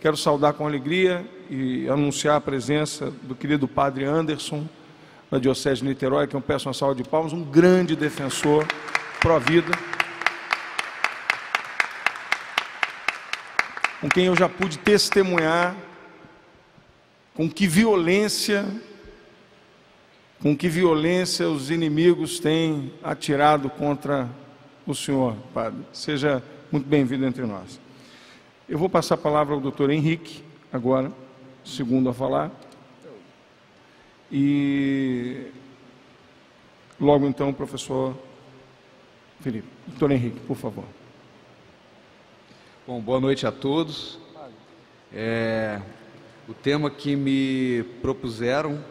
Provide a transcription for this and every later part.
Quero saudar com alegria e anunciar a presença do querido Padre Anderson, da Diocese de Niterói, que eu peço uma salva de palmas, um grande defensor pró-vida, com quem eu já pude testemunhar com que violência os inimigos têm atirado contra o senhor, Padre. Seja muito bem-vindo entre nós. Eu vou passar a palavra ao doutor Henrique, agora, segundo a falar. E logo então o professor Felipe. Doutor Henrique, por favor. Bom, boa noite a todos. O tema que me propuseram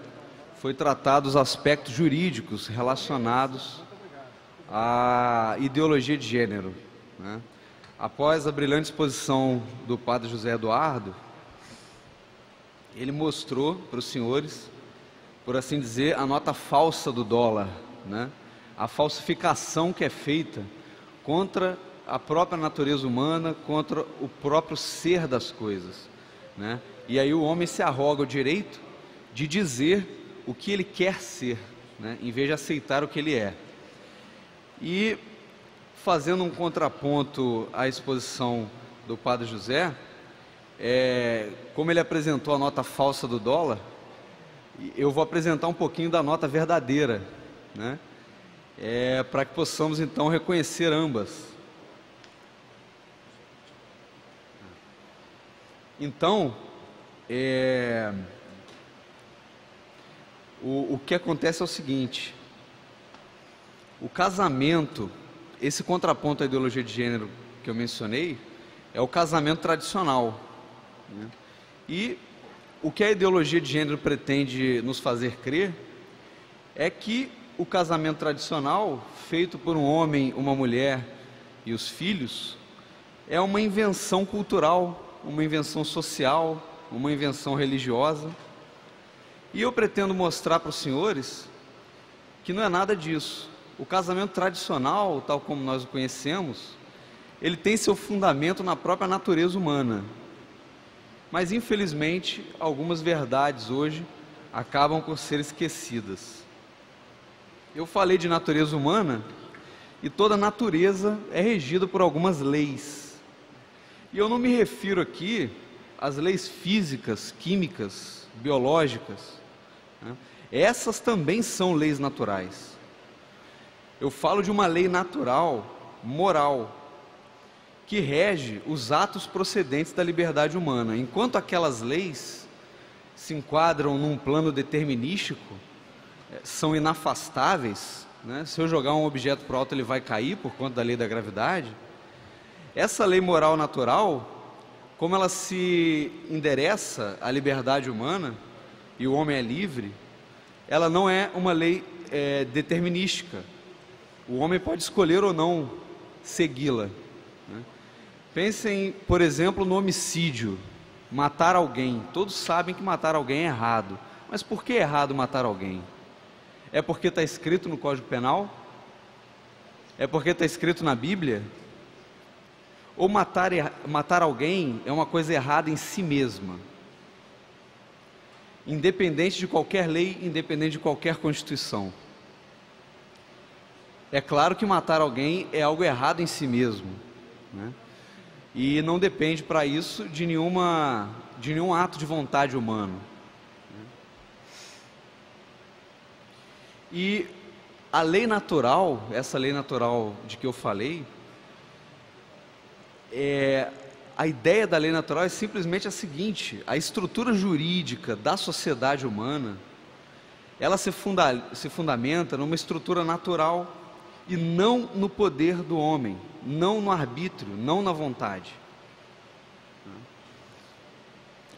foi tratar dos aspectos jurídicos relacionados à ideologia de gênero, né? Após a brilhante exposição do padre José Eduardo, ele mostrou para os senhores, por assim dizer, a nota falsa do dólar, né? A falsificação que é feita contra a própria natureza humana, contra o próprio ser das coisas, né? E aí o homem se arroga o direito de dizer o que ele quer ser, né? Em vez de aceitar o que ele é. E fazendo um contraponto à exposição do padre José, como ele apresentou a nota falsa do dólar, eu vou apresentar um pouquinho da nota verdadeira, né? Para que possamos então reconhecer ambas. Então, o que acontece é o seguinte: o casamento, esse contraponto à ideologia de gênero que eu mencionei, é o casamento tradicional, né? E o que a ideologia de gênero pretende nos fazer crer é que o casamento tradicional, feito por um homem, uma mulher e os filhos, é uma invenção cultural, uma invenção social, uma invenção religiosa. E eu pretendo mostrar para os senhores que não é nada disso. O casamento tradicional, tal como nós o conhecemos, ele tem seu fundamento na própria natureza humana. Mas, infelizmente, algumas verdades hoje acabam por ser esquecidas. Eu falei de natureza humana e toda natureza é regida por algumas leis. E eu não me refiro aqui às leis físicas, químicas, biológicas, né? Essas também são leis naturais. Eu falo de uma lei natural, moral, que rege os atos procedentes da liberdade humana. Enquanto aquelas leis se enquadram num plano determinístico, são inafastáveis, né? Se eu jogar um objeto para o alto, ele vai cair por conta da lei da gravidade. Essa lei moral natural, como ela se endereça à liberdade humana, e o homem é livre, ela não é uma lei determinística. O homem pode escolher ou não segui-la, né? Pensem, por exemplo, no homicídio, matar alguém. Todos sabem que matar alguém é errado. Mas por que é errado matar alguém? É porque está escrito no Código Penal? É porque está escrito na Bíblia? Ou matar alguém é uma coisa errada em si mesma, independente de qualquer lei, independente de qualquer constituição? É claro que matar alguém é algo errado em si mesmo, né? E não depende para isso de nenhum ato de vontade humano, né? E a lei natural, essa lei natural de que eu falei, a ideia da lei natural é simplesmente a seguinte: a estrutura jurídica da sociedade humana, ela se fundamenta numa estrutura natural e não no poder do homem, não no arbítrio, não na vontade.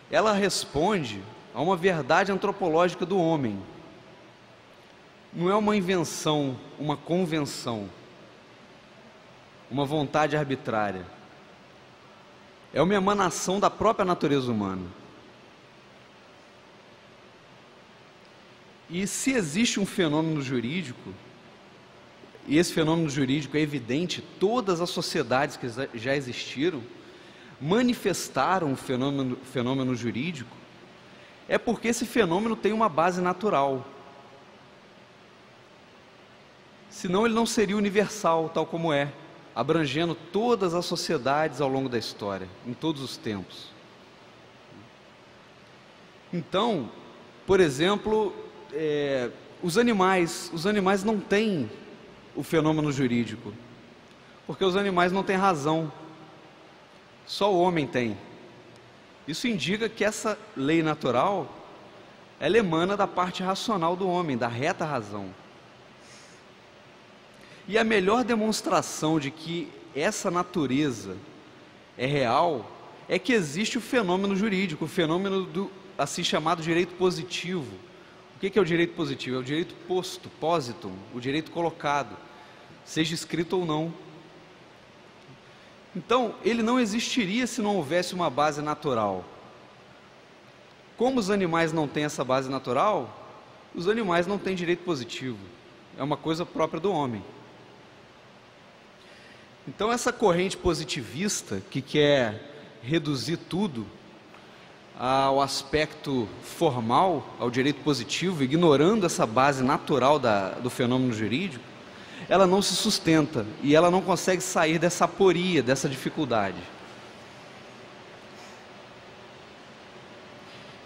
Ela responde a uma verdade antropológica do homem. Não é uma invenção, uma convenção, uma vontade arbitrária. É uma emanação da própria natureza humana. E se existe um fenômeno jurídico, e esse fenômeno jurídico é evidente em todas as sociedades que já existiram, manifestar um fenômeno jurídico, é porque esse fenômeno tem uma base natural. Senão ele não seria universal, tal como é, abrangendo todas as sociedades ao longo da história, em todos os tempos. Então, por exemplo, os animais não têm o fenômeno jurídico, porque os animais não têm razão, só o homem tem. Isso indica que essa lei natural, ela emana da parte racional do homem, da reta razão. E a melhor demonstração de que essa natureza é real, é que existe o fenômeno jurídico, o fenômeno do assim chamado direito positivo. O que é o direito positivo? É o direito posto, positum, o direito colocado, seja escrito ou não. Então, ele não existiria se não houvesse uma base natural. Como os animais não têm essa base natural, os animais não têm direito positivo. É uma coisa própria do homem. Então, essa corrente positivista, que quer reduzir tudo ao aspecto formal, ao direito positivo, ignorando essa base natural do fenômeno jurídico, ela não se sustenta e ela não consegue sair dessa aporia, dessa dificuldade.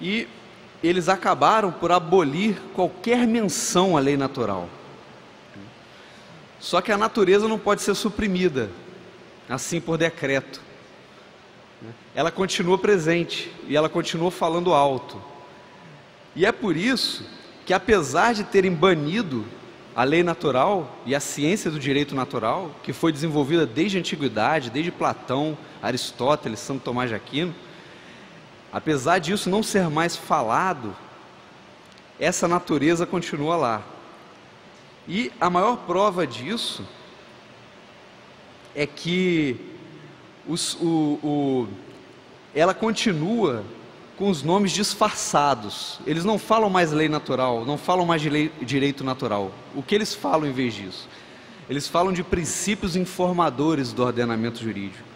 E eles acabaram por abolir qualquer menção à lei natural. Só que a natureza não pode ser suprimida, assim por decreto. Ela continua presente e ela continua falando alto. E é por isso que, apesar de terem banido a lei natural e a ciência do direito natural, que foi desenvolvida desde a antiguidade, desde Platão, Aristóteles, Santo Tomás de Aquino, apesar disso não ser mais falado, essa natureza continua lá. E a maior prova disso é que ela continua com os nomes disfarçados. Eles não falam mais lei natural, não falam mais de direito natural. O que eles falam em vez disso? Eles falam de princípios informadores do ordenamento jurídico.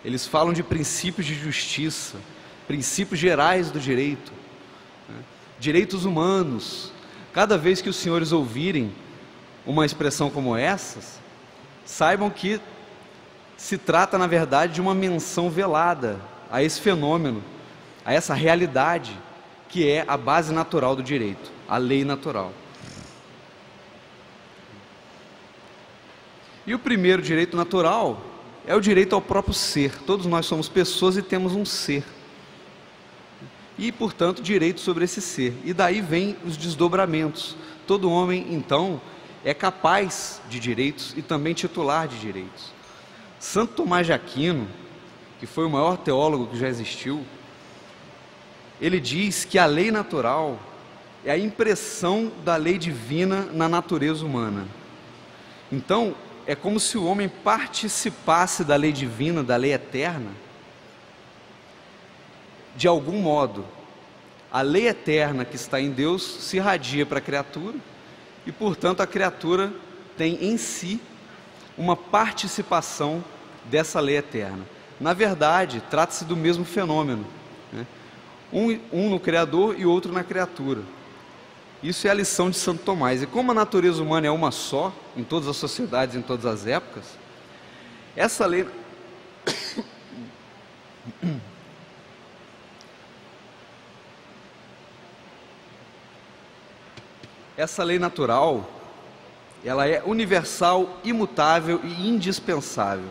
Eles falam de princípios de justiça, princípios gerais do direito, direitos humanos. Cada vez que os senhores ouvirem uma expressão como essas, saibam que se trata, na verdade, de uma menção velada a esse fenômeno, a essa realidade que é a base natural do direito, a lei natural. E o primeiro direito natural é o direito ao próprio ser. Todos nós somos pessoas e temos um ser. E, portanto, direito sobre esse ser. E daí vem os desdobramentos. Todo homem, então, é capaz de direitos e também titular de direitos. Santo Tomás de Aquino, que foi o maior teólogo que já existiu, ele diz que a lei natural é a impressão da lei divina na natureza humana. Então, é como se o homem participasse da lei divina, da lei eterna, de algum modo. A lei eterna que está em Deus se irradia para a criatura e, portanto, a criatura tem em si uma participação dessa lei eterna. Na verdade, trata-se do mesmo fenômeno, né? Um no Criador e outro na criatura. Isso é a lição de Santo Tomás. E como a natureza humana é uma só, em todas as sociedades, em todas as épocas, essa lei... Essa lei natural, ela é universal, imutável e indispensável.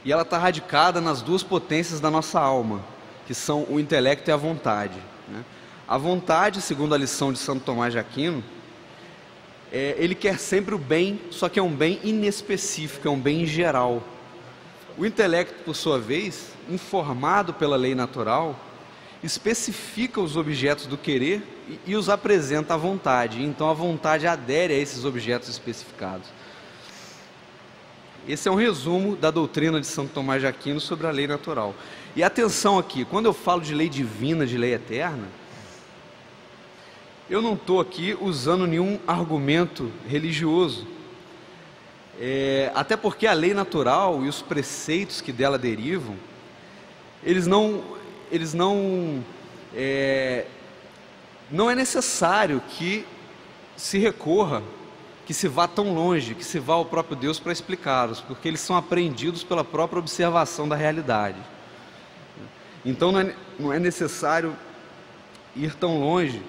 E ela está radicada nas duas potências da nossa alma, que são o intelecto e a vontade, né? A vontade, segundo a lição de Santo Tomás de Aquino, ele quer sempre o bem, só que é um bem inespecífico, é um bem em geral. O intelecto, por sua vez, informado pela lei natural, especifica os objetos do querer e os apresenta à vontade. Então a vontade adere a esses objetos especificados. Esse é um resumo da doutrina de Santo Tomás de Aquino sobre a lei natural. E atenção aqui, quando eu falo de lei divina, de lei eterna, eu não estou aqui usando nenhum argumento religioso. Até porque a lei natural e os preceitos que dela derivam, não é necessário que se recorra, que se vá tão longe, que se vá ao próprio Deus para explicá-los, porque eles são apreendidos pela própria observação da realidade. Então não é necessário ir tão longe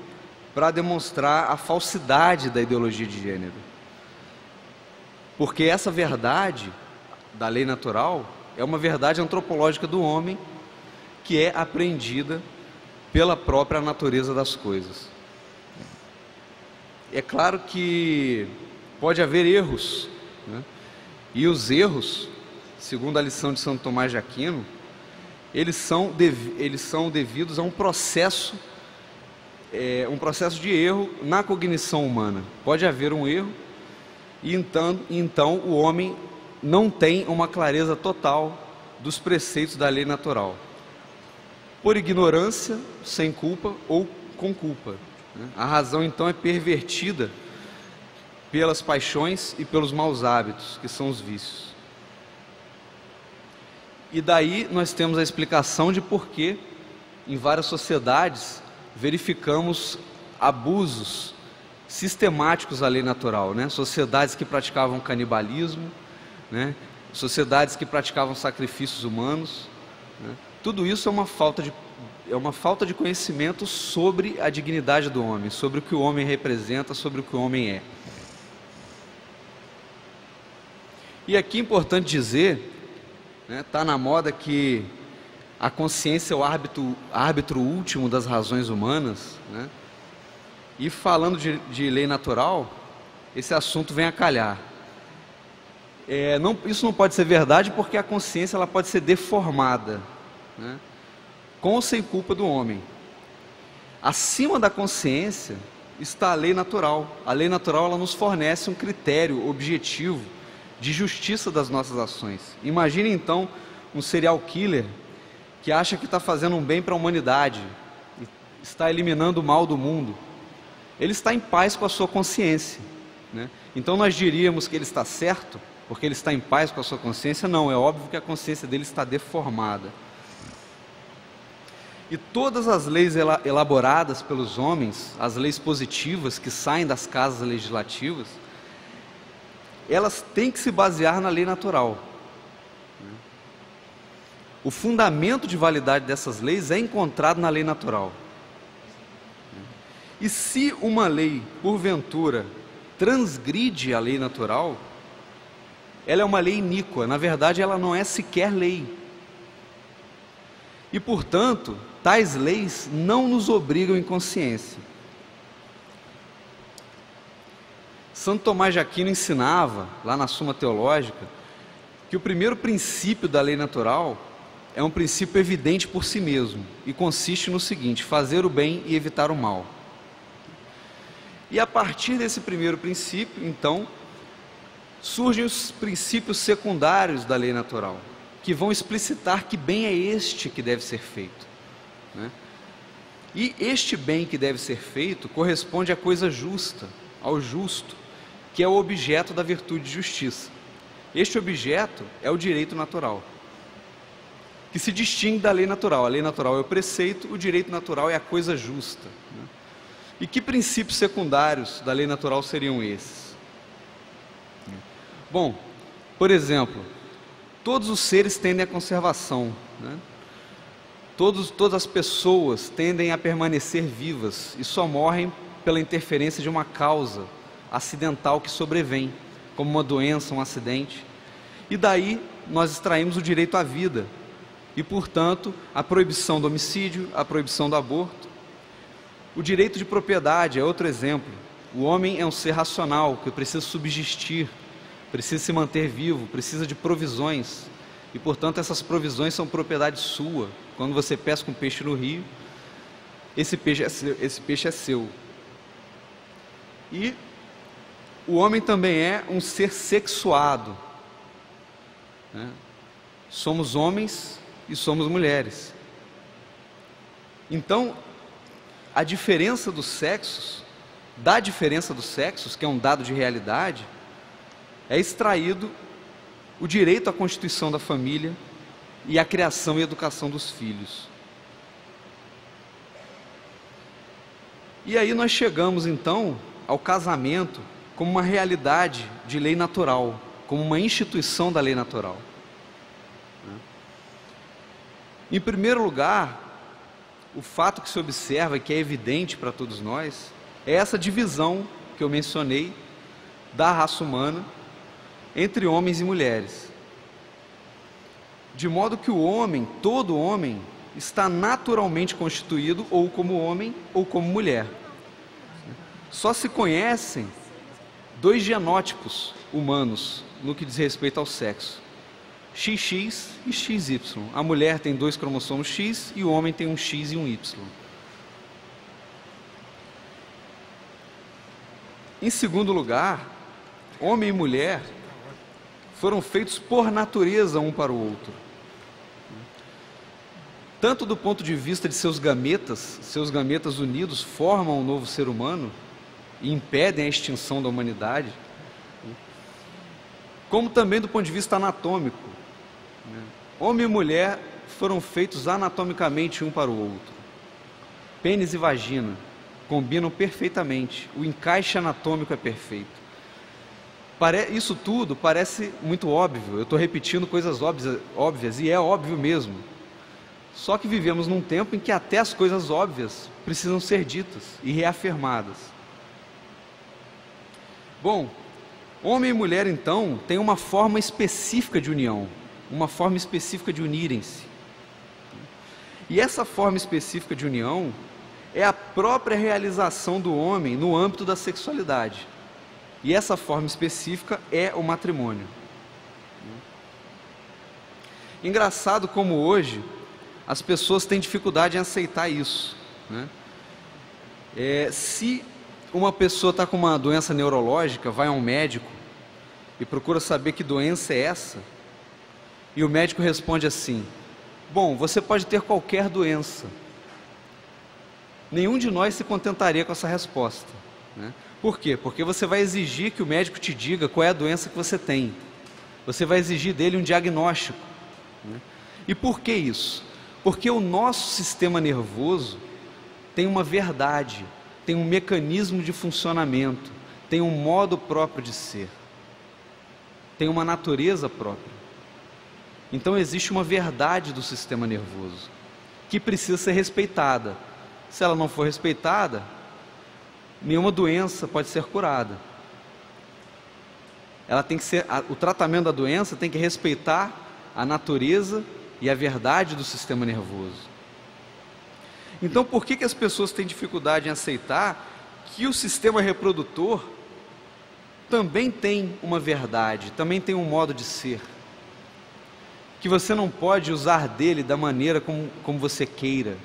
para demonstrar a falsidade da ideologia de gênero, porque essa verdade da lei natural é uma verdade antropológica do homem, que é apreendida pela própria natureza das coisas. É claro que pode haver erros, né? E os erros, segundo a lição de Santo Tomás de Aquino, eles são devidos a um processo de erro na cognição humana. Pode haver um erro e então o homem não tem uma clareza total dos preceitos da lei natural, por ignorância, sem culpa ou com culpa, né? A razão então é pervertida pelas paixões e pelos maus hábitos, que são os vícios. E daí nós temos a explicação de por que em várias sociedades verificamos abusos sistemáticos à lei natural, né? Sociedades que praticavam canibalismo, né? Sociedades que praticavam sacrifícios humanos, né? Tudo isso é uma falta de conhecimento sobre a dignidade do homem, sobre o que o homem representa, sobre o que o homem é. E aqui é importante dizer, né, tá na moda que a consciência é o árbitro último das razões humanas, né? E falando de lei natural, esse assunto vem a calhar. Isso não pode ser verdade, porque a consciência ela pode ser deformada, né, com ou sem culpa do homem. Acima da consciência está a lei natural. A lei natural ela nos fornece um critério objetivo de justiça das nossas ações. Imagine então um serial killer que acha que está fazendo um bem para a humanidade, está eliminando o mal do mundo. Ele está em paz com a sua consciência, né? Então nós diríamos que ele está certo, porque ele está em paz com a sua consciência? Não, é óbvio que a consciência dele está deformada. E todas as leis elaboradas pelos homens, as leis positivas que saem das casas legislativas, elas têm que se basear na lei natural. O fundamento de validade dessas leis é encontrado na lei natural. E se uma lei, porventura, transgride a lei natural, ela é uma lei iníqua. Na verdade, ela não é sequer lei. E, portanto, tais leis não nos obrigam em consciência. Santo Tomás de Aquino ensinava, lá na Suma Teológica, que o primeiro princípio da lei natural é um princípio evidente por si mesmo, e consiste no seguinte: fazer o bem e evitar o mal. E a partir desse primeiro princípio, então, surgem os princípios secundários da lei natural, que vão explicitar que bem é este que deve ser feito, né? E este bem que deve ser feito corresponde à coisa justa, ao justo, que é o objeto da virtude de justiça. Este objeto é o direito natural, que se distingue da lei natural. A lei natural é o preceito, o direito natural é a coisa justa, né? E que princípios secundários da lei natural seriam esses? Bom, por exemplo, todos os seres tendem à conservação, né? Todas as pessoas tendem a permanecer vivas e só morrem pela interferência de uma causa acidental que sobrevém, como uma doença, um acidente. E daí nós extraímos o direito à vida e, portanto, a proibição do homicídio, a proibição do aborto. O direito de propriedade é outro exemplo. O homem é um ser racional que precisa subsistir, precisa se manter vivo, precisa de provisões. E, portanto, essas provisões são propriedade sua. Quando você pesca um peixe no rio, esse peixe é seu. E o homem também é um ser sexuado, né? Somos homens e somos mulheres. Então, da diferença dos sexos, que é um dado de realidade, é extraído o direito à constituição da família e à criação e educação dos filhos. E aí nós chegamos então ao casamento como uma realidade de lei natural, como uma instituição da lei natural. Em primeiro lugar, o fato que se observa e que é evidente para todos nós é essa divisão que eu mencionei da raça humana entre homens e mulheres. De modo que o homem, todo homem, está naturalmente constituído ou como homem ou como mulher. Só se conhecem dois genótipos humanos no que diz respeito ao sexo: XX e XY. A mulher tem 2 cromossomos X e o homem tem um X e um Y. Em segundo lugar, homem e mulher foram feitos por natureza um para o outro. Tanto do ponto de vista de seus gametas unidos formam um novo ser humano e impedem a extinção da humanidade, como também do ponto de vista anatômico. Homem e mulher foram feitos anatomicamente um para o outro. Pênis e vagina combinam perfeitamente, o encaixe anatômico é perfeito. Isso tudo parece muito óbvio, eu estou repetindo coisas óbvias, e é óbvio mesmo. Só que vivemos num tempo em que até as coisas óbvias precisam ser ditas e reafirmadas. Bom, homem e mulher então têm uma forma específica de união, uma forma específica de unirem-se. E essa forma específica de união é a própria realização do homem no âmbito da sexualidade. E essa forma específica é o matrimônio. Engraçado como hoje as pessoas têm dificuldade em aceitar isso, né? Se uma pessoa está com uma doença neurológica, vai a um médico e procura saber que doença é essa, e o médico responde assim: bom, você pode ter qualquer doença. Nenhum de nós se contentaria com essa resposta, né? Por quê? Porque você vai exigir que o médico te diga qual é a doença que você tem. Você vai exigir dele um diagnóstico, né? E por que isso? Porque o nosso sistema nervoso tem uma verdade, tem um mecanismo de funcionamento, tem um modo próprio de ser, tem uma natureza própria. Então existe uma verdade do sistema nervoso que precisa ser respeitada. Se ela não for respeitada, nenhuma doença pode ser curada. O tratamento da doença tem que respeitar a natureza e a verdade do sistema nervoso. Então, por que as pessoas têm dificuldade em aceitar que o sistema reprodutor também tem uma verdade, também tem um modo de ser, que você não pode usar dele da maneira como você queira?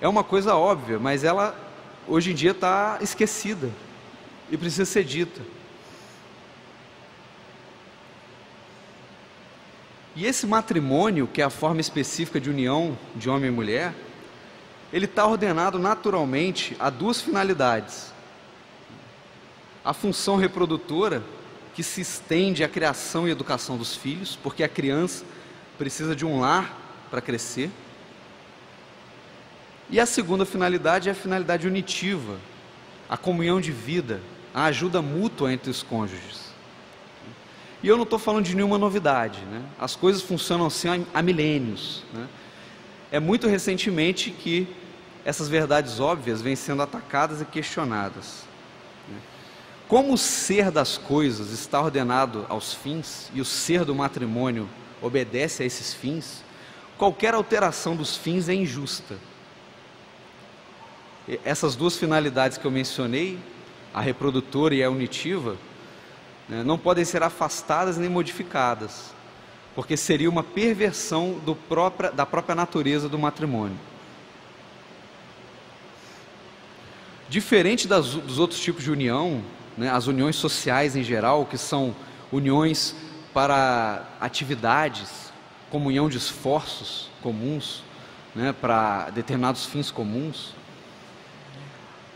É uma coisa óbvia, mas ela hoje em dia está esquecida e precisa ser dita. E esse matrimônio, que é a forma específica de união de homem e mulher, ele está ordenado naturalmente a 2 finalidades: a função reprodutora, que se estende à criação e educação dos filhos, porque a criança precisa de um lar para crescer. E a segunda finalidade é a finalidade unitiva, a comunhão de vida, a ajuda mútua entre os cônjuges. E eu não estou falando de nenhuma novidade, né? As coisas funcionam assim há milênios, né? É muito recentemente que essas verdades óbvias vêm sendo atacadas e questionadas. Como o ser das coisas está ordenado aos fins, e o ser do matrimônio obedece a esses fins, qualquer alteração dos fins é injusta. Essas 2 finalidades que eu mencionei, a reprodutora e a unitiva, não podem ser afastadas nem modificadas, porque seria uma perversão da própria natureza do matrimônio. Diferente dos outros tipos de união, né, as uniões sociais em geral, que são uniões para atividades, comunhão de esforços comuns, né, para determinados fins comuns,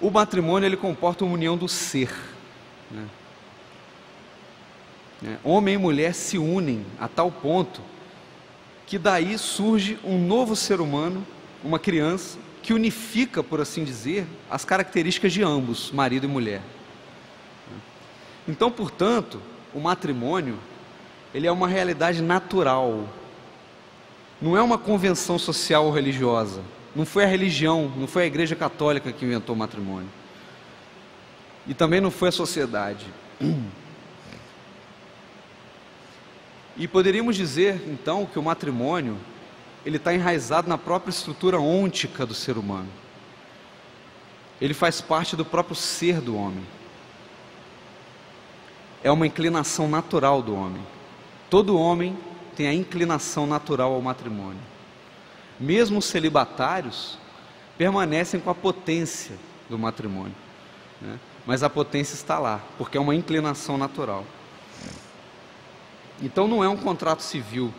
o matrimônio ele comporta uma união do ser, né? Homem e mulher se unem a tal ponto que daí surge um novo ser humano, uma criança, que unifica, por assim dizer, as características de ambos, marido e mulher. Então, portanto, o matrimônio, ele é uma realidade natural, não é uma convenção social ou religiosa, não foi a religião, não foi a Igreja Católica que inventou o matrimônio, e também não foi a sociedade. E poderíamos dizer, então, que o matrimônio, ele está enraizado na própria estrutura ôntica do ser humano. Ele faz parte do próprio ser do homem. É uma inclinação natural do homem. Todo homem tem a inclinação natural ao matrimônio. Mesmo os celibatários permanecem com a potência do matrimônio, né? Mas a potência está lá, porque é uma inclinação natural. Então não é um contrato civil,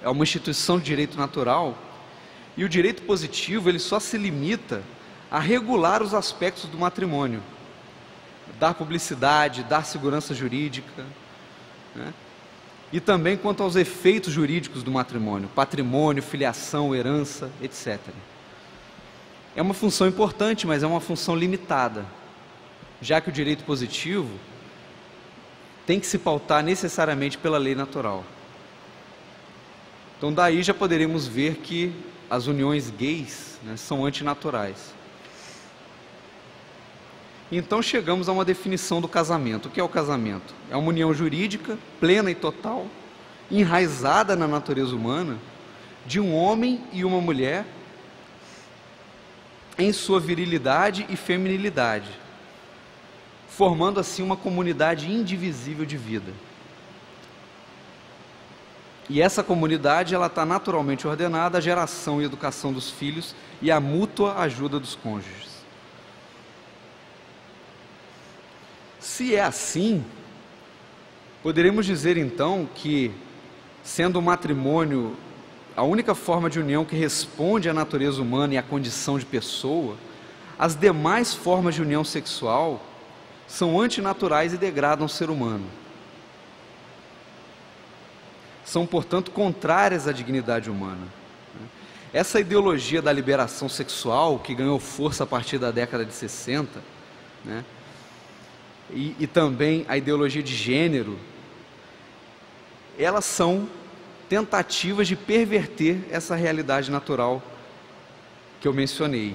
é uma instituição de direito natural, e o direito positivo ele só se limita a regular os aspectos do matrimônio, dar publicidade, dar segurança jurídica, né? E também quanto aos efeitos jurídicos do matrimônio, patrimônio, filiação, herança, etc. É uma função importante, mas é uma função limitada, já que o direito positivo tem que se pautar necessariamente pela lei natural. Então daí já poderíamos ver que as uniões gays, né, são antinaturais. Então chegamos a uma definição do casamento. O que é o casamento? É uma união jurídica, plena e total, enraizada na natureza humana, de um homem e uma mulher, em sua virilidade e feminilidade, formando assim uma comunidade indivisível de vida. E essa comunidade ela está naturalmente ordenada à geração e educação dos filhos e à mútua ajuda dos cônjuges. Se é assim, poderíamos dizer então que, sendo o matrimônio a única forma de união que responde à natureza humana e à condição de pessoa, as demais formas de união sexual são antinaturais e degradam o ser humano. São, portanto, contrárias à dignidade humana. Essa ideologia da liberação sexual, que ganhou força a partir da década de 60, né, e também a ideologia de gênero, elas são tentativas de perverter essa realidade natural que eu mencionei.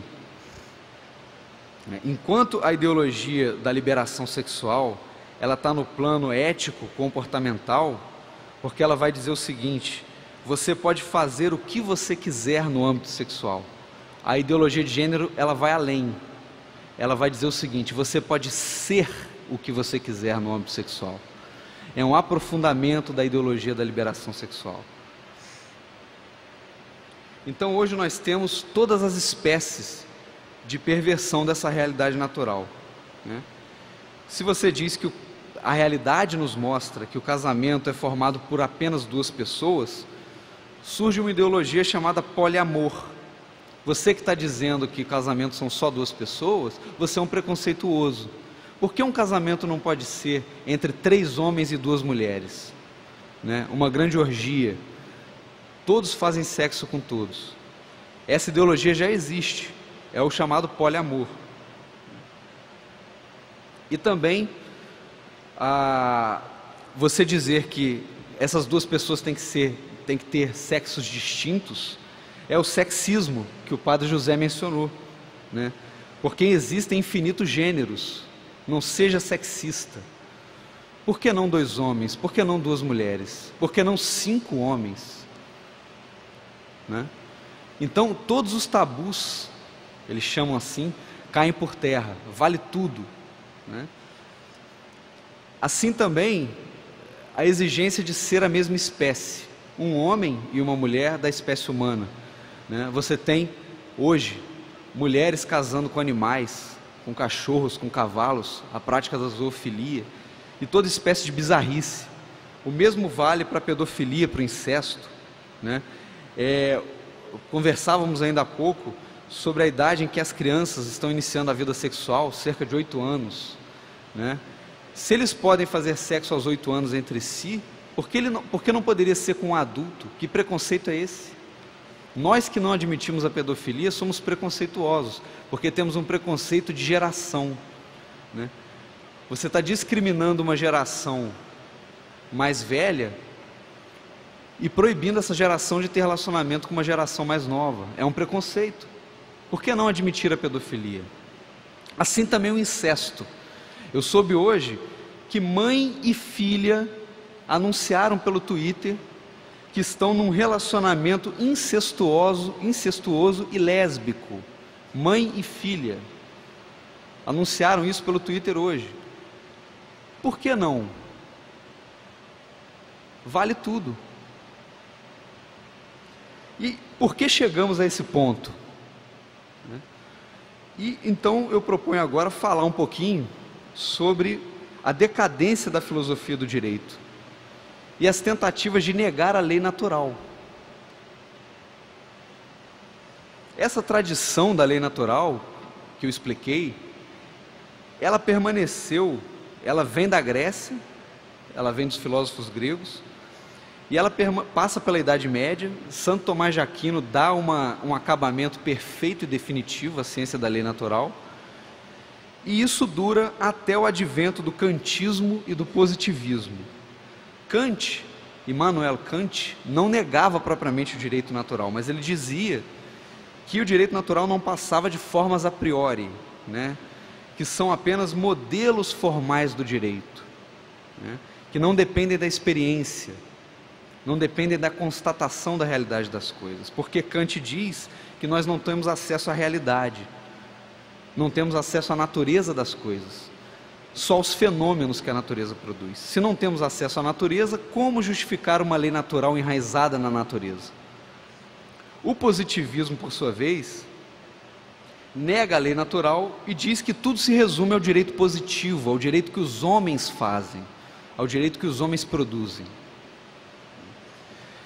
Enquanto a ideologia da liberação sexual, ela está no plano ético, comportamental, porque ela vai dizer o seguinte: você pode fazer o que você quiser no âmbito sexual. A ideologia de gênero, ela vai além. Ela vai dizer o seguinte: você pode ser o que você quiser no âmbito sexual. É um aprofundamento da ideologia da liberação sexual. Então hoje nós temos todas as espécies de perversão dessa realidade natural, né? Se você diz que a realidade nos mostra que o casamento é formado por apenas duas pessoas, surge uma ideologia chamada poliamor. Você que está dizendo que casamento são só duas pessoas, você é um preconceituoso. Por que um casamento não pode ser entre 3 homens e 2 mulheres? Né? Uma grande orgia. Todos fazem sexo com todos. Essa ideologia já existe. É o chamado poliamor. E também, você dizer que essas duas pessoas têm que ter sexos distintos, é o sexismo que o padre José mencionou, né? Porque existem infinitos gêneros. Não seja sexista. Por que não 2 homens? Por que não 2 mulheres? Por que não 5 homens? Né? Então, todos os tabus, eles chamam assim, caem por terra, vale tudo, né? Assim também, a exigência de ser a mesma espécie, um homem e uma mulher da espécie humana, né? Você tem, hoje, mulheres casando com animais, com cachorros, com cavalos, a prática da zoofilia e toda espécie de bizarrice. O mesmo vale para a pedofilia, para o incesto, né? Conversávamos ainda há pouco sobre a idade em que as crianças estão iniciando a vida sexual, cerca de 8 anos, né? Se eles podem fazer sexo aos 8 anos entre si, por que não poderia ser com um adulto? Que preconceito é esse? Nós que não admitimos a pedofilia somos preconceituosos, porque temos um preconceito de geração, né? Você está discriminando uma geração mais velha e proibindo essa geração de ter relacionamento com uma geração mais nova. É um preconceito. Por que não admitir a pedofilia? Assim também o incesto. Eu soube hoje que mãe e filha anunciaram pelo Twitter que estão num relacionamento incestuoso e lésbico. Mãe e filha anunciaram isso pelo Twitter hoje. Por que não? Vale tudo. E por que chegamos a esse ponto? E então eu proponho agora falar um pouquinho sobre a decadência da filosofia do direito e as tentativas de negar a lei natural. Essa tradição da lei natural, que eu expliquei, ela permaneceu, ela vem da Grécia, ela vem dos filósofos gregos, e ela passa pela Idade Média. Santo Tomás de Aquino dá um acabamento perfeito e definitivo à ciência da lei natural, e isso dura até o advento do kantismo e do positivismo. Kant, Immanuel Kant, não negava propriamente o direito natural, mas ele dizia que o direito natural não passava de formas a priori, né? Que são apenas modelos formais do direito, né? Que não dependem da experiência, não dependem da constatação da realidade das coisas, porque Kant diz que nós não temos acesso à realidade, não temos acesso à natureza das coisas, só os fenômenos que a natureza produz. Se não temos acesso à natureza, como justificar uma lei natural enraizada na natureza? O positivismo, por sua vez, nega a lei natural e diz que tudo se resume ao direito positivo, ao direito que os homens fazem, ao direito que os homens produzem.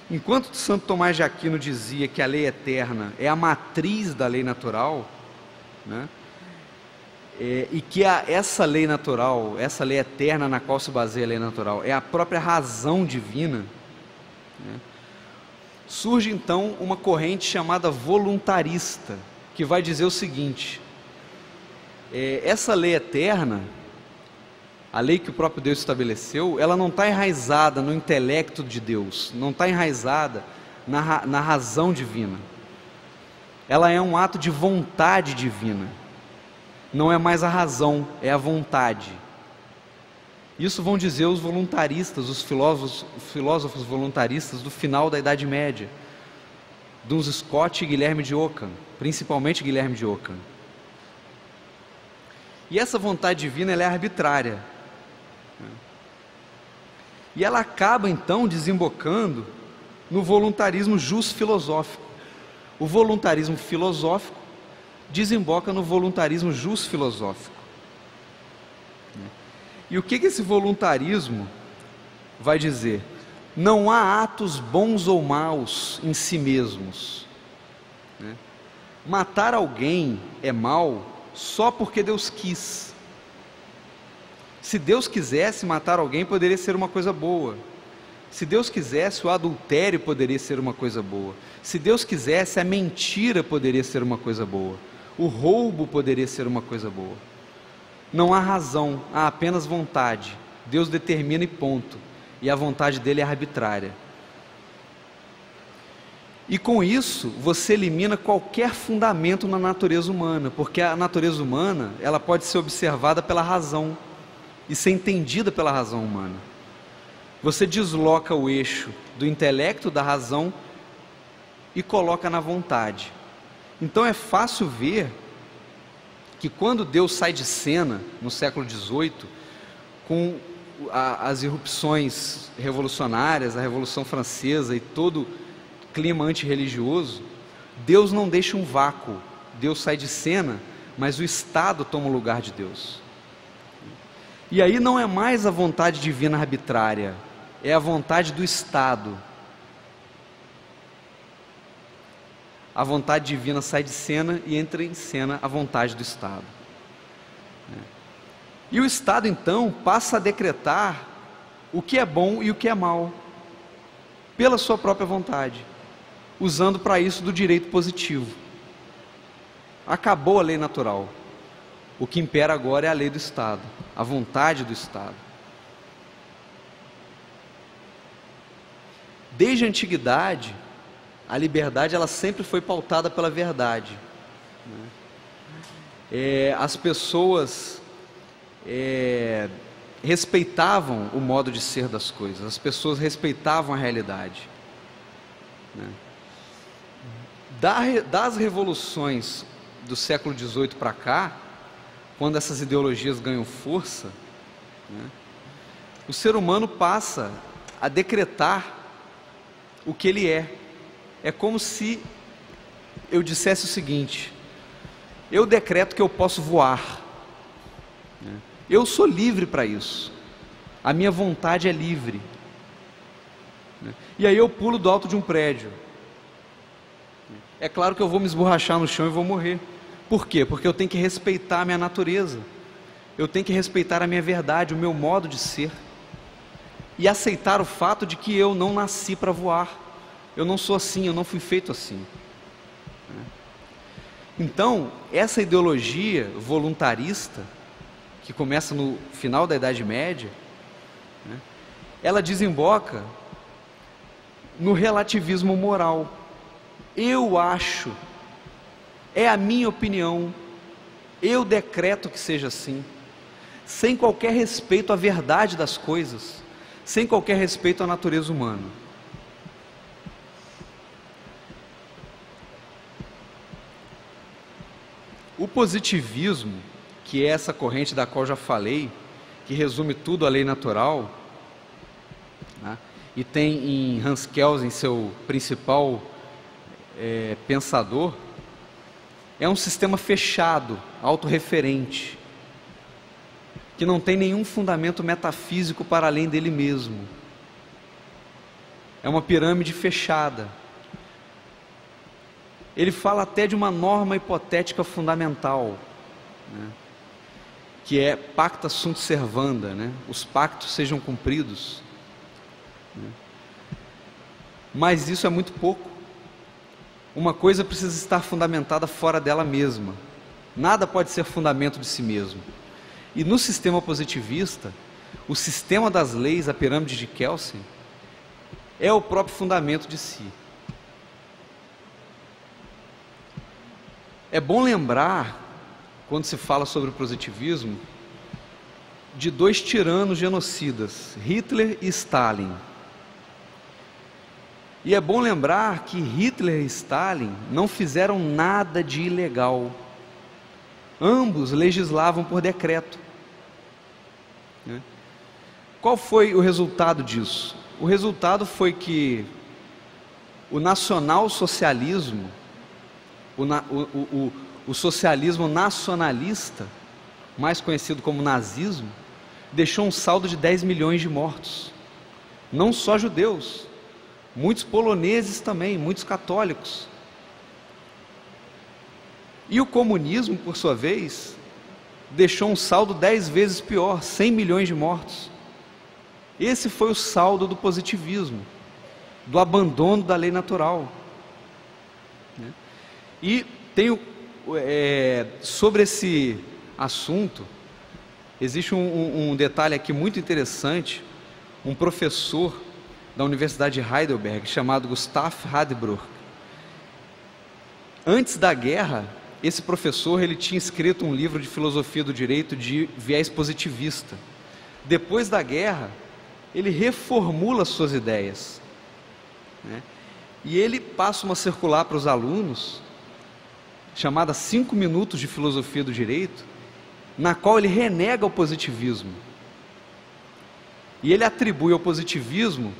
Enquanto Santo Tomás de Aquino dizia que a lei eterna é a matriz da lei natural, né? E que essa lei natural, essa lei eterna na qual se baseia a lei natural, é a própria razão divina, né? Surge então uma corrente chamada voluntarista, que vai dizer o seguinte: essa lei eterna, a lei que o próprio Deus estabeleceu, ela não está enraizada no intelecto de Deus, não está enraizada na razão divina, ela é um ato de vontade divina. Não é mais a razão, é a vontade. Isso vão dizer os voluntaristas, os filósofos voluntaristas do final da Idade Média, Duns Scott e Guilherme de Ockham, principalmente Guilherme de Ockham. E essa vontade divina, ela é arbitrária, e ela acaba então desembocando no voluntarismo jus-filosófico. O voluntarismo filosófico desemboca no voluntarismo jus-filosófico. E o que esse voluntarismo vai dizer? Não há atos bons ou maus em si mesmos, né? Matar alguém é mal só porque Deus quis. Se Deus quisesse matar alguém, poderia ser uma coisa boa. Se Deus quisesse, o adultério poderia ser uma coisa boa. Se Deus quisesse, a mentira poderia ser uma coisa boa. O roubo poderia ser uma coisa boa. Não há razão, há apenas vontade. Deus determina e ponto. E a vontade dele é arbitrária. E com isso, você elimina qualquer fundamento na natureza humana, porque a natureza humana, ela pode ser observada pela razão e ser entendida pela razão humana. Você desloca o eixo do intelecto, da razão, e coloca na vontade. Então é fácil ver que quando Deus sai de cena, no século XVIII, com as irrupções revolucionárias, a Revolução Francesa e todo o clima antirreligioso, Deus não deixa um vácuo. Deus sai de cena, mas o Estado toma o lugar de Deus. E aí não é mais a vontade divina arbitrária, é a vontade do Estado. a vontade divina sai de cena e entra em cena a vontade do Estado. E o Estado, então, passa a decretar o que é bom e o que é mal, pela sua própria vontade, usando para isso do direito positivo. Acabou a lei natural. O que impera agora é a lei do Estado, a vontade do Estado. Desde a antiguidade, a liberdade ela sempre foi pautada pela verdade. As pessoas respeitavam o modo de ser das coisas, as pessoas respeitavam a realidade. Das revoluções do século XVIII para cá, quando essas ideologias ganham força, o ser humano passa a decretar o que ele é. É como se eu dissesse o seguinte: eu decreto que eu posso voar, eu sou livre para isso, a minha vontade é livre, e aí eu pulo do alto de um prédio. É claro que eu vou me esborrachar no chão e vou morrer. Por quê? Porque eu tenho que respeitar a minha natureza, eu tenho que respeitar a minha verdade, o meu modo de ser, e aceitar o fato de que eu não nasci para voar, eu não sou assim, eu não fui feito assim. Então, essa ideologia voluntarista, que começa no final da Idade Média, ela desemboca no relativismo moral. Eu acho, é a minha opinião, eu decreto que seja assim, sem qualquer respeito à verdade das coisas, sem qualquer respeito à natureza humana. O positivismo, que é essa corrente da qual já falei, que resume tudo à lei natural, e tem em Hans Kelsen seu principal pensador, é um sistema fechado, autorreferente, que não tem nenhum fundamento metafísico para além dele mesmo. É uma pirâmide fechada. Ele fala até de uma norma hipotética fundamental, que é pacta sunt servanda, os pactos sejam cumpridos. Mas isso é muito pouco. Uma coisa precisa estar fundamentada fora dela mesma. Nada pode ser fundamento de si mesmo. E no sistema positivista, o sistema das leis, a pirâmide de Kelsen, é o próprio fundamento de si. É bom lembrar, quando se fala sobre o positivismo, de dois tiranos genocidas, Hitler e Stalin. E é bom lembrar que Hitler e Stalin não fizeram nada de ilegal. Ambos legislavam por decreto. Qual foi o resultado disso? O resultado foi que o nacionalsocialismo, o socialismo nacionalista, mais conhecido como nazismo, deixou um saldo de 10 milhões de mortos. Não só judeus, muitos poloneses também, muitos católicos. E o comunismo, por sua vez, deixou um saldo 10 vezes pior, 100 milhões de mortos. Esse foi o saldo do positivismo, do abandono da lei natural. E tenho, sobre esse assunto, existe um detalhe aqui muito interessante. Um professor da Universidade de Heidelberg, chamado Gustav Radbruch. Antes da guerra, esse professor ele tinha escrito um livro de filosofia do direito de viés positivista. Depois da guerra, ele reformula suas ideias, e ele passa uma circular para os alunos, chamada 5 minutos de filosofia do direito, na qual ele renega o positivismo. E ele atribui ao positivismo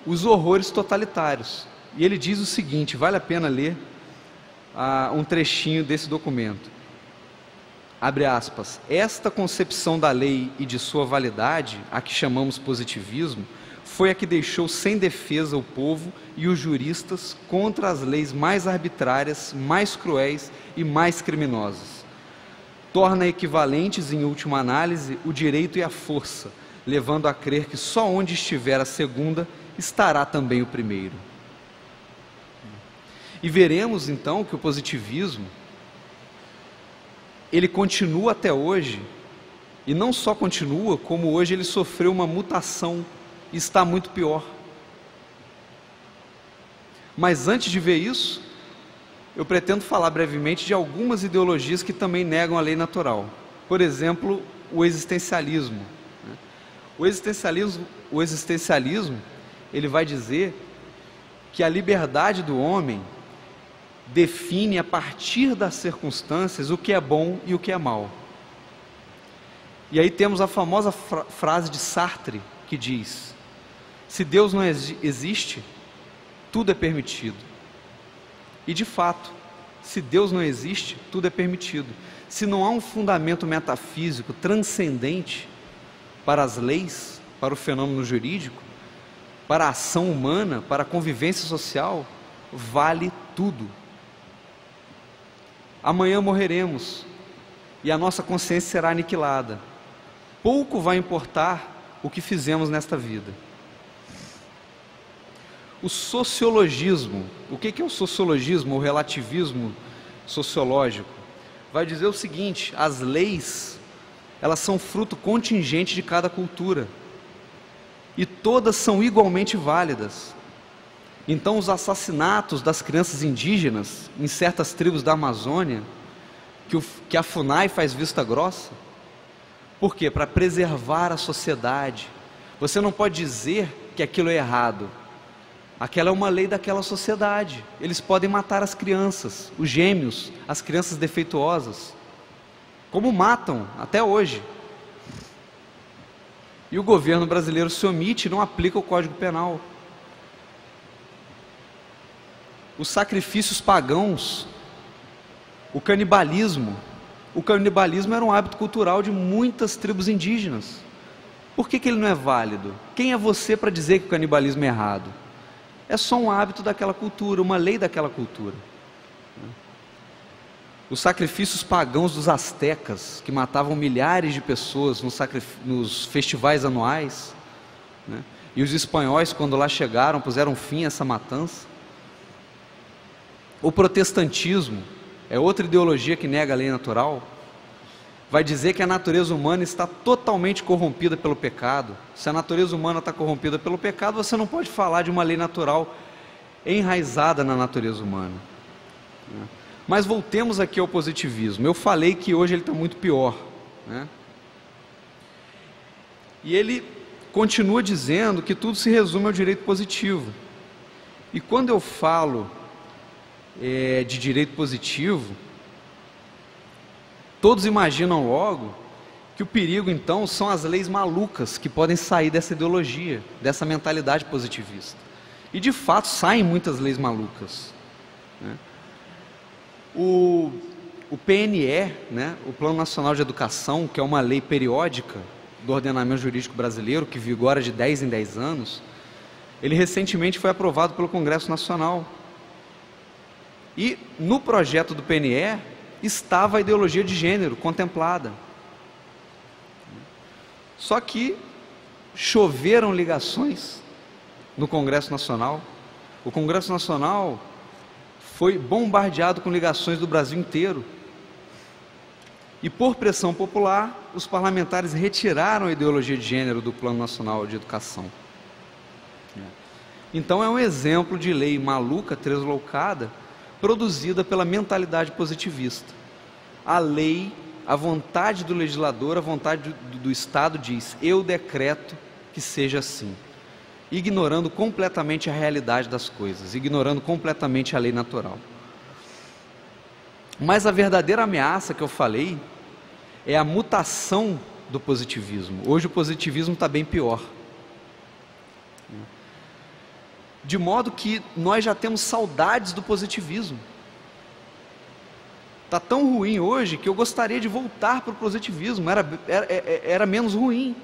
os horrores totalitários. E ele diz o seguinte, vale a pena ler um trechinho desse documento. Abre aspas. Esta concepção da lei e de sua validade, a que chamamos positivismo, foi a que deixou sem defesa o povo e os juristas contra as leis mais arbitrárias, mais cruéis e mais criminosas. Torna equivalentes, em última análise, o direito e a força, levando a crer que só onde estiver a segunda, estará também o primeiro. E veremos, então, que o positivismo, ele continua até hoje, e não só continua, como hoje ele sofreu uma mutação, e está muito pior. Mas antes de ver isso, eu pretendo falar brevemente de algumas ideologias que também negam a lei natural. Por exemplo, o existencialismo. O existencialismo, ele vai dizer que a liberdade do homem define a partir das circunstâncias o que é bom e o que é mal. E aí temos a famosa frase de Sartre que diz: se Deus não existe, tudo é permitido. E de fato, se Deus não existe, tudo é permitido. Se não há um fundamento metafísico transcendente para as leis, para o fenômeno jurídico, para a ação humana, para a convivência social, vale tudo. Amanhã morreremos e a nossa consciência será aniquilada. Pouco vai importar o que fizemos nesta vida. O sociologismo, o que é o sociologismo, o relativismo sociológico? Vai dizer o seguinte: as leis, elas são fruto contingente de cada cultura, e todas são igualmente válidas. Então os assassinatos das crianças indígenas, em certas tribos da Amazônia, que a FUNAI faz vista grossa, por quê? Para preservar a sociedade. Você não pode dizer que aquilo é errado. Aquela é uma lei daquela sociedade. Eles podem matar as crianças, os gêmeos, as crianças defeituosas, como matam até hoje. E o governo brasileiro se omite e não aplica o Código Penal. Os sacrifícios pagãos, o canibalismo. O canibalismo era um hábito cultural de muitas tribos indígenas. Por que ele não é válido? Quem é você para dizer que o canibalismo é errado? É só um hábito daquela cultura, uma lei daquela cultura. Os sacrifícios pagãos dos astecas, que matavam milhares de pessoas nos festivais anuais, né? E os espanhóis, quando lá chegaram, puseram fim a essa matança. O protestantismo é outra ideologia que nega a lei natural. Vai dizer que a natureza humana está totalmente corrompida pelo pecado. Se a natureza humana está corrompida pelo pecado, você não pode falar de uma lei natural enraizada na natureza humana. Mas voltemos aqui ao positivismo. Eu falei que hoje ele está muito pior, né? E ele continua dizendo que tudo se resume ao direito positivo. E quando eu falo de direito positivo, todos imaginam logo que o perigo então são as leis malucas que podem sair dessa ideologia, dessa mentalidade positivista. E de fato saem muitas leis malucas, né? O PNE, né, o Plano Nacional de Educação, que é uma lei periódica do ordenamento jurídico brasileiro, que vigora de 10 em 10 anos, ele recentemente foi aprovado pelo Congresso Nacional. E no projeto do PNE estava a ideologia de gênero contemplada. Só que choveram ligações no Congresso Nacional. O Congresso Nacional foi bombardeado com ligações do Brasil inteiro. E por pressão popular, os parlamentares retiraram a ideologia de gênero do Plano Nacional de Educação. Então é um exemplo de lei maluca, tresloucada, produzida pela mentalidade positivista. A lei, a vontade do legislador, a vontade do Estado diz: eu decreto que seja assim, ignorando completamente a realidade das coisas, ignorando completamente a lei natural. Mas a verdadeira ameaça que eu falei é a mutação do positivismo. Hoje o positivismo está bem pior. De modo que nós já temos saudades do positivismo. Está tão ruim hoje que eu gostaria de voltar para o positivismo, era menos ruim.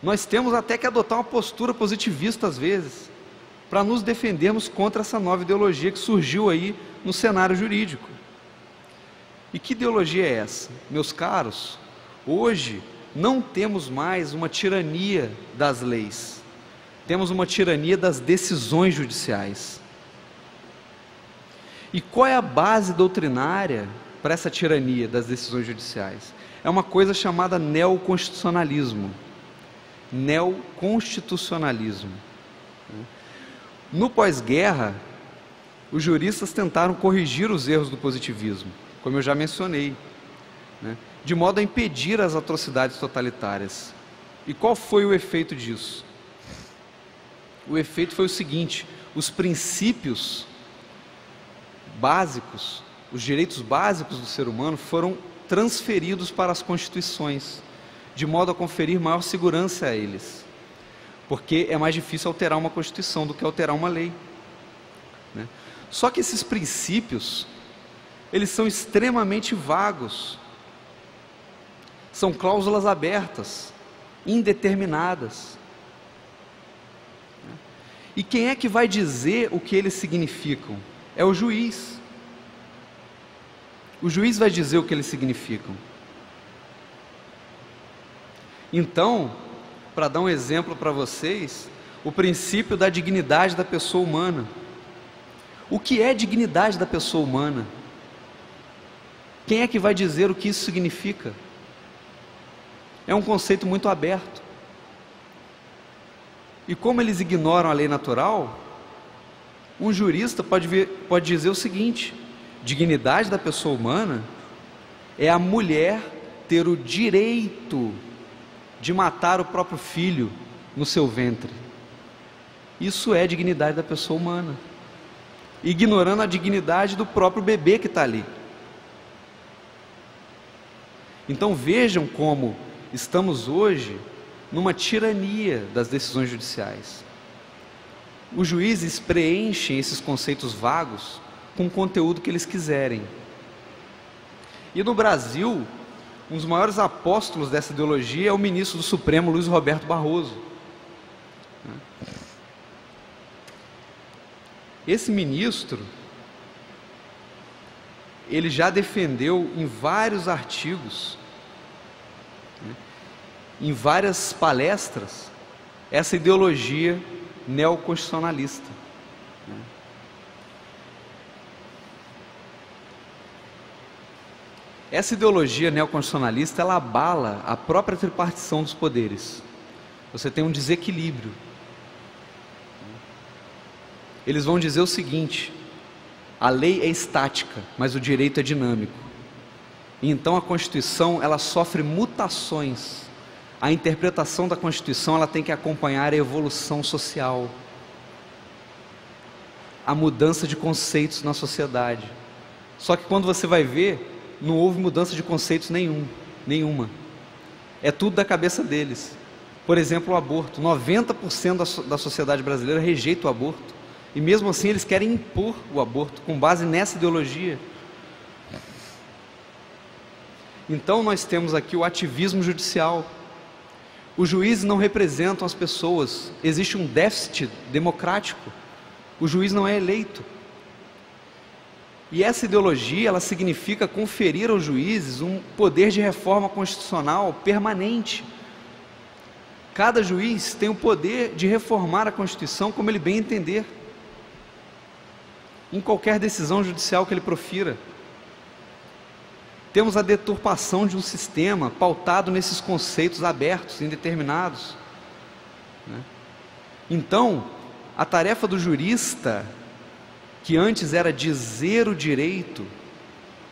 Nós temos até que adotar uma postura positivista às vezes, para nos defendermos contra essa nova ideologia que surgiu aí no cenário jurídico. E que ideologia é essa? Meus caros, hoje não temos mais uma tirania das leis, temos uma tirania das decisões judiciais. E qual é a base doutrinária para essa tirania das decisões judiciais? É uma coisa chamada neoconstitucionalismo. Neoconstitucionalismo. No pós-guerra, os juristas tentaram corrigir os erros do positivismo, como eu já mencionei, né? De modo a impedir as atrocidades totalitárias. E qual foi o efeito disso? O efeito foi o seguinte: os princípios básicos, os direitos básicos do ser humano foram transferidos para as constituições, de modo a conferir maior segurança a eles, porque é mais difícil alterar uma constituição do que alterar uma lei, né? Só que esses princípios, eles são extremamente vagos, são cláusulas abertas, indeterminadas, né? E quem é que vai dizer o que eles significam? É o juiz. O juiz vai dizer o que eles significam. Então, para dar um exemplo para vocês, o princípio da dignidade da pessoa humana. O que é dignidade da pessoa humana? Quem é que vai dizer o que isso significa? É um conceito muito aberto. E como eles ignoram a lei natural, um jurista pode dizer o seguinte: dignidade da pessoa humana é a mulher ter o direito de matar o próprio filho no seu ventre. Isso é dignidade da pessoa humana, ignorando a dignidade do próprio bebê que está ali. Então vejam como estamos hoje numa tirania das decisões judiciais. Os juízes preenchem esses conceitos vagos com o conteúdo que eles quiserem. E no Brasil, um dos maiores apóstolos dessa ideologia é o ministro do Supremo, Luiz Roberto Barroso. Esse ministro, ele já defendeu em vários artigos, em várias palestras, essa ideologia neoconstitucionalista. Essa ideologia neoconstitucionalista, ela abala a própria tripartição dos poderes. Você tem um desequilíbrio. Eles vão dizer o seguinte: a lei é estática, mas o direito é dinâmico. E então a Constituição, ela sofre mutações. A interpretação da Constituição, ela tem que acompanhar a evolução social, a mudança de conceitos na sociedade. Só que quando você vai ver, não houve mudança de conceitos nenhuma. É tudo da cabeça deles. Por exemplo, o aborto. 90% da sociedade brasileira rejeita o aborto. E mesmo assim eles querem impor o aborto com base nessa ideologia. Então nós temos aqui o ativismo judicial. Os juízes não representam as pessoas. Existe um déficit democrático. O juiz não é eleito. E essa ideologia, ela significa conferir aos juízes um poder de reforma constitucional permanente. Cada juiz tem o poder de reformar a Constituição como ele bem entender, em qualquer decisão judicial que ele profira. Temos a deturpação de um sistema pautado nesses conceitos abertos, indeterminados, né? Então, a tarefa do jurista, que antes era dizer o direito,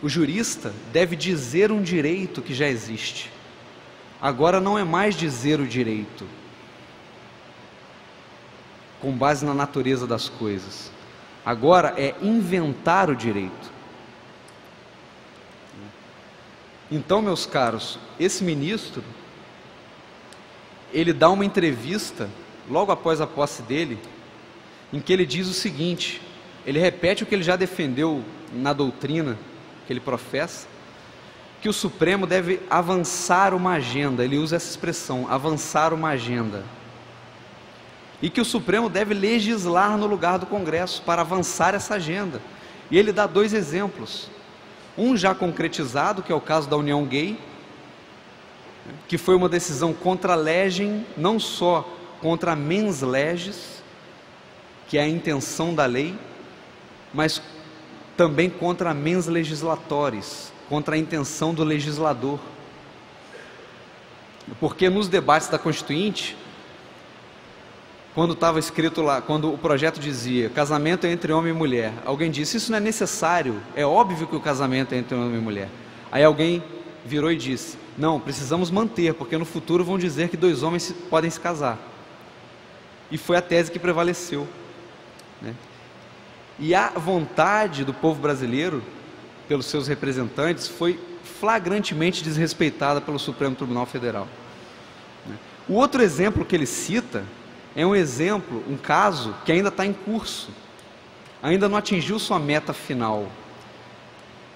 o jurista deve dizer um direito que já existe. Agora não é mais dizer o direito com base na natureza das coisas. Agora é inventar o direito. Então, meus caros, esse ministro, ele dá uma entrevista logo após a posse dele, em que ele diz o seguinte: ele repete o que ele já defendeu na doutrina que ele professa, que o Supremo deve avançar uma agenda, ele usa essa expressão, avançar uma agenda, e que o Supremo deve legislar no lugar do Congresso para avançar essa agenda. E ele dá 2 exemplos, um já concretizado, que é o caso da união gay, que foi uma decisão contra a legem, não só contra a mens legis, que é a intenção da lei, mas também contra a mens legislatores, contra a intenção do legislador. Porque nos debates da Constituinte, quando estava escrito lá, quando o projeto dizia casamento é entre homem e mulher, alguém disse, isso não é necessário, é óbvio que o casamento é entre homem e mulher. Aí alguém virou e disse, não, precisamos manter, porque no futuro vão dizer que 2 homens podem se casar. E foi a tese que prevaleceu, né? E a vontade do povo brasileiro, pelos seus representantes, foi flagrantemente desrespeitada pelo Supremo Tribunal Federal. O outro exemplo que ele cita é um caso que ainda está em curso, ainda não atingiu sua meta final.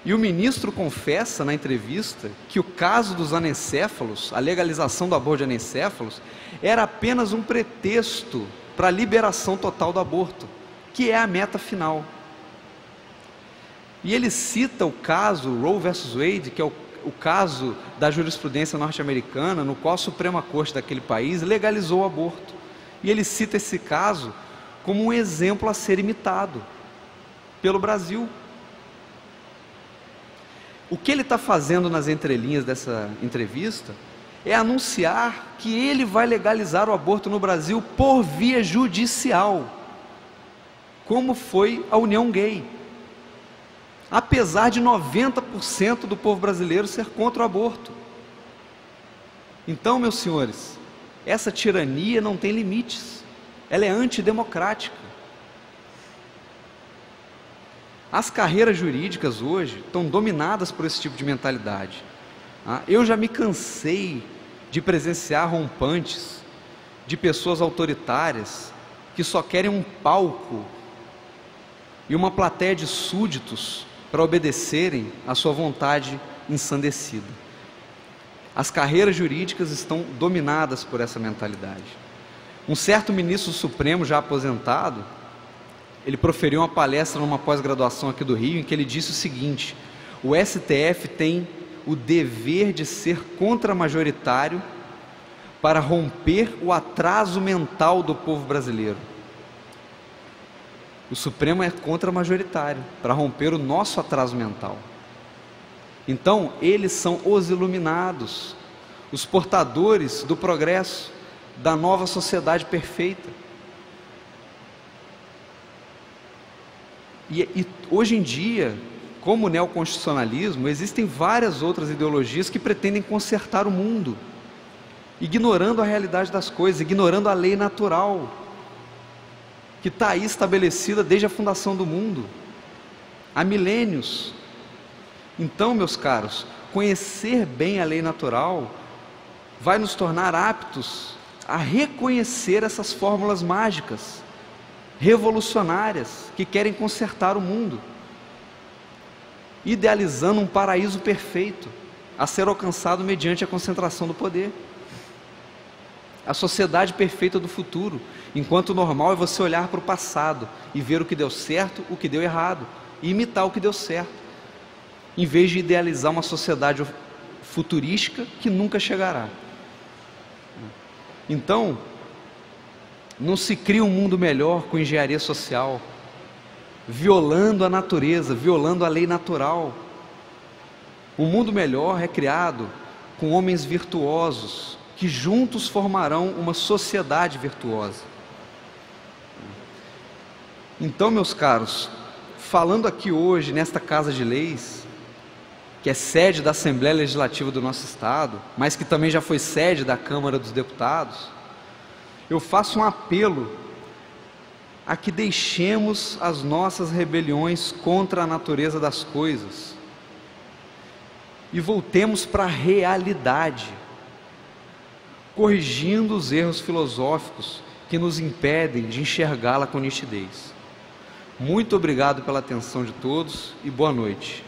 E o ministro confessa na entrevista que o caso dos anencéfalos, a legalização do aborto de anencéfalos, era apenas um pretexto para a liberação total do aborto, que é a meta final. E ele cita o caso Roe versus Wade, que é o caso da jurisprudência norte-americana, no qual a Suprema Corte daquele país legalizou o aborto. E ele cita esse caso como um exemplo a ser imitado pelo Brasil. O que ele está fazendo nas entrelinhas dessa entrevista é anunciar que ele vai legalizar o aborto no Brasil por via judicial, como foi a união gay, apesar de 90% do povo brasileiro ser contra o aborto. Então, meus senhores, essa tirania não tem limites, ela é antidemocrática. As carreiras jurídicas hoje estão dominadas por esse tipo de mentalidade. Eu já me cansei de presenciar rompantes de pessoas autoritárias que só querem um palco e uma plateia de súditos para obedecerem à sua vontade ensandecida. As carreiras jurídicas estão dominadas por essa mentalidade. Um certo ministro do Supremo, já aposentado, ele proferiu uma palestra numa pós-graduação aqui do Rio, em que ele disse o seguinte: o STF tem o dever de ser contramajoritário para romper o atraso mental do povo brasileiro. O Supremo é contramajoritário para romper o nosso atraso mental. Então, eles são os iluminados, os portadores do progresso, da nova sociedade perfeita. E hoje em dia, como o neoconstitucionalismo, existem várias outras ideologias que pretendem consertar o mundo, ignorando a realidade das coisas, ignorando a lei natural, que está aí estabelecida desde a fundação do mundo, há milênios. Então, meus caros, conhecer bem a lei natural vai nos tornar aptos a reconhecer essas fórmulas mágicas, revolucionárias, que querem consertar o mundo, idealizando um paraíso perfeito, a ser alcançado mediante a concentração do poder. A sociedade perfeita do futuro, enquanto o normal é você olhar para o passado e ver o que deu certo, o que deu errado, e imitar o que deu certo, em vez de idealizar uma sociedade futurística que nunca chegará. Então, não se cria um mundo melhor com engenharia social, violando a natureza, violando a lei natural. Um mundo melhor é criado com homens virtuosos, que juntos formarão uma sociedade virtuosa. Então, meus caros, falando aqui hoje nesta Casa de Leis, que é sede da Assembleia Legislativa do nosso Estado, mas que também já foi sede da Câmara dos Deputados, eu faço um apelo a que deixemos as nossas rebeliões contra a natureza das coisas e voltemos para a realidade, corrigindo os erros filosóficos que nos impedem de enxergá-la com nitidez. Muito obrigado pela atenção de todos e boa noite.